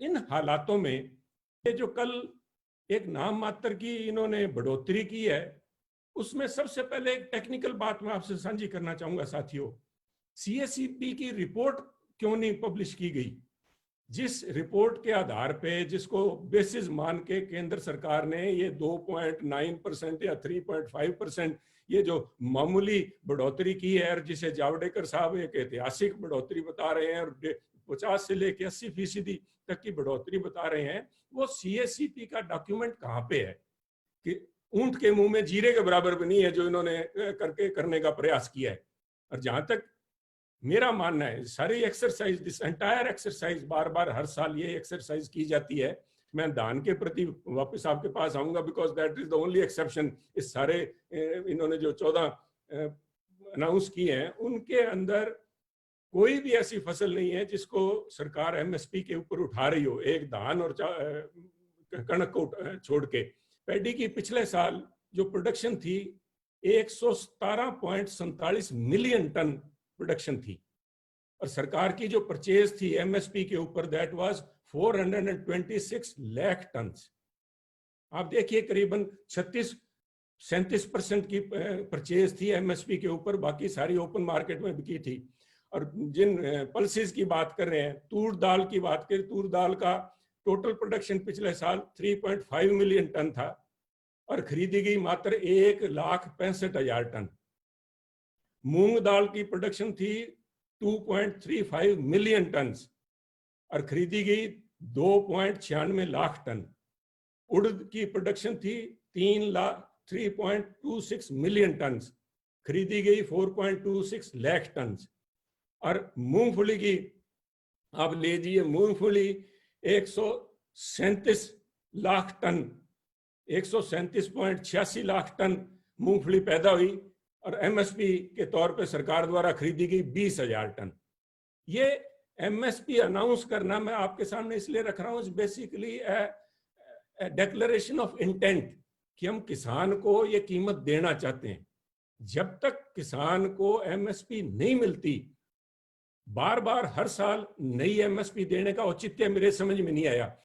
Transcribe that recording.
इन हालातों में ये जो कल एक नाम मात्र की इन्होंने बढ़ोतरी की है, उसमें सबसे पहले एक टेक्निकल बात मैं आपसे साझी करना चाहूंगा साथियों। सीएसईपी की रिपोर्ट क्यों नहीं पब्लिश की गई? जिस रिपोर्ट के आधार पे, जिसको बेसिस मान के केंद्र सरकार ने ये 2.9% या 3.5% ये जो मामूली बढ़ोतरी की है, और जिसे जावड़ेकर साहब एक ऐतिहासिक बढ़ोतरी बता रहे हैं और 50 से लेकर 80% तक की बढ़ोतरी बता रहे हैं, वो सीएसईपी का डॉक्यूमेंट कहाँ पे है? कि ऊंट के मुंह में जीरे के बराबर भी नहीं है जो इन्होंने करने का प्रयास किया है। और जहां तक मेरा मानना है, सारी एक्सरसाइज, दिस एंटायर एक्सरसाइज, बार बार हर साल ये एक्सरसाइज की जाती है। मैं दान के प्रति वापस आपके पास आऊंगा, because that is the only exception. इस सारे इन्होंने जो 14 अनाउंस किए हैं, उनके अंदर कोई भी ऐसी फसल नहीं है जिसको सरकार एमएसपी के ऊपर उठा रही हो, एक धान और कणक को छोड़ के। पैडी की पिछले साल जो प्रोडक्शन थी 117.47 मिलियन टन प्रोडक्शन थी, और सरकार की जो परचेज थी एमएसपी के ऊपर, दैट वाज 426 लाख टन। आप देखिए करीबन 36-37% की परचेज थी एमएसपी के ऊपर, बाकी सारी ओपन मार्केट में बिकी थी। और जिन पल्सेस की बात कर रहे हैं, तूर दाल की बात करें, तूर दाल का टोटल प्रोडक्शन पिछले साल 3.5 मिलियन टन था और खरीदी गई मात्र 1,65,000 टन। मूंग दाल की प्रोडक्शन थी 2.35 मिलियन टन और खरीदी गई 2.96 लाख टन। उड़द की प्रोडक्शन थी 3.26 मिलियन टन, खरीदी गई 4.26 लाख टन। और मूंगफली की आप लीजिए, मूंगफली 137 लाख टन, 137.86 लाख टन मूंगफली पैदा हुई और एमएसपी के तौर पे सरकार द्वारा खरीदी गई 20,000 टन। ये एमएसपी अनाउंस करना मैं आपके सामने इसलिए रख रहा हूं, बेसिकली डिक्लेरेशन ऑफ इंटेंट कि हम किसान को ये कीमत देना चाहते हैं। जब तक किसान को एमएसपी नहीं मिलती, बार बार हर साल नई एमएसपी देने का औचित्य मेरे समझ में नहीं आया।